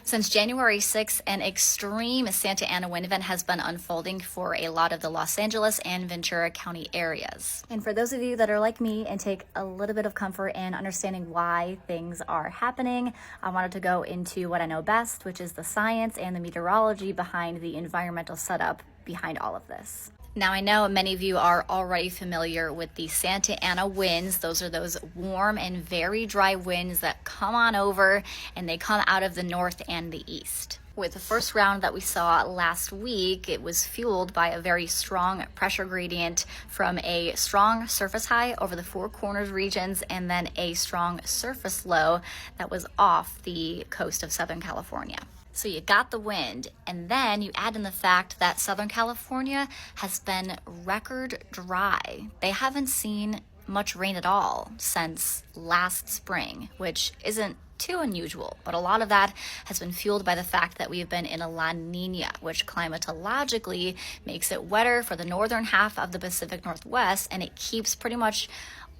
Since January 6th, an extreme Santa Ana wind event has been unfolding for a lot of the Los Angeles and Ventura County areas. And for those of you that are like me and take a little bit of comfort in understanding why things are happening, I wanted to go into what I know best, which is the science and the meteorology behind the environmental setup behind all of this. Now, I know many of you are already familiar with the Santa Ana winds. Those are those warm and very dry winds that come on over, and they come out of the north and the east. With the first round that we saw last week, it was fueled by a very strong pressure gradient from a strong surface high over the Four Corners regions and then a strong surface low that was off the coast of Southern California. So you got the wind, and then you add in the fact that Southern California has been record dry. They haven't seen much rain at all since last spring, which isn't too unusual, but a lot of that has been fueled by the fact that we've been in a La Nina, which climatologically makes it wetter for the northern half of the Pacific Northwest, and it keeps pretty much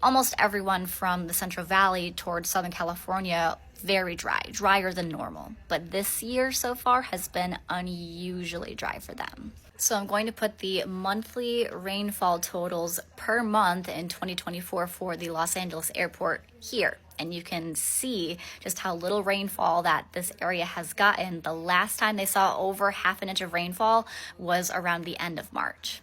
almost everyone from the Central Valley towards Southern California very dry, drier than normal. But this year so far has been unusually dry for them. So I'm going to put the monthly rainfall totals per month in 2024 for the Los Angeles airport here. And you can see just how little rainfall that this area has gotten. The last time they saw over half an inch of rainfall was around the end of March.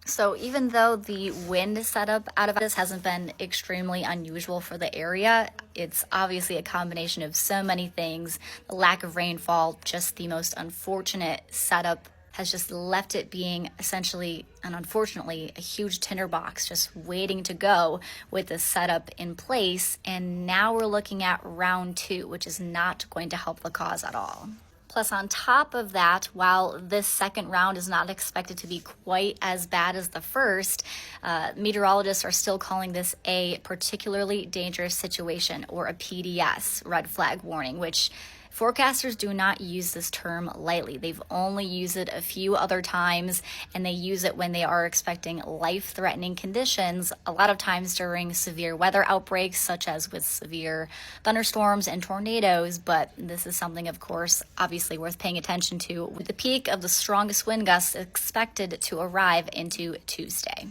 So even though the wind setup out of this hasn't been extremely unusual for the area, it's obviously a combination of so many things. The lack of rainfall, just the most unfortunate setup, has just left it being essentially and unfortunately a huge tinderbox just waiting to go with the setup in place. And now we're looking at round 2, which is not going to help the cause at all. Plus, on top of that, while this second round is not expected to be quite as bad as the first, meteorologists are still calling this a particularly dangerous situation, or a PDS, red flag warning, which forecasters do not use this term lightly. They've only used it a few other times, and they use it when they are expecting life-threatening conditions, a lot of times during severe weather outbreaks, such as with severe thunderstorms and tornadoes. But this is something, of course, obviously worth paying attention to, with the peak of the strongest wind gusts expected to arrive into Tuesday.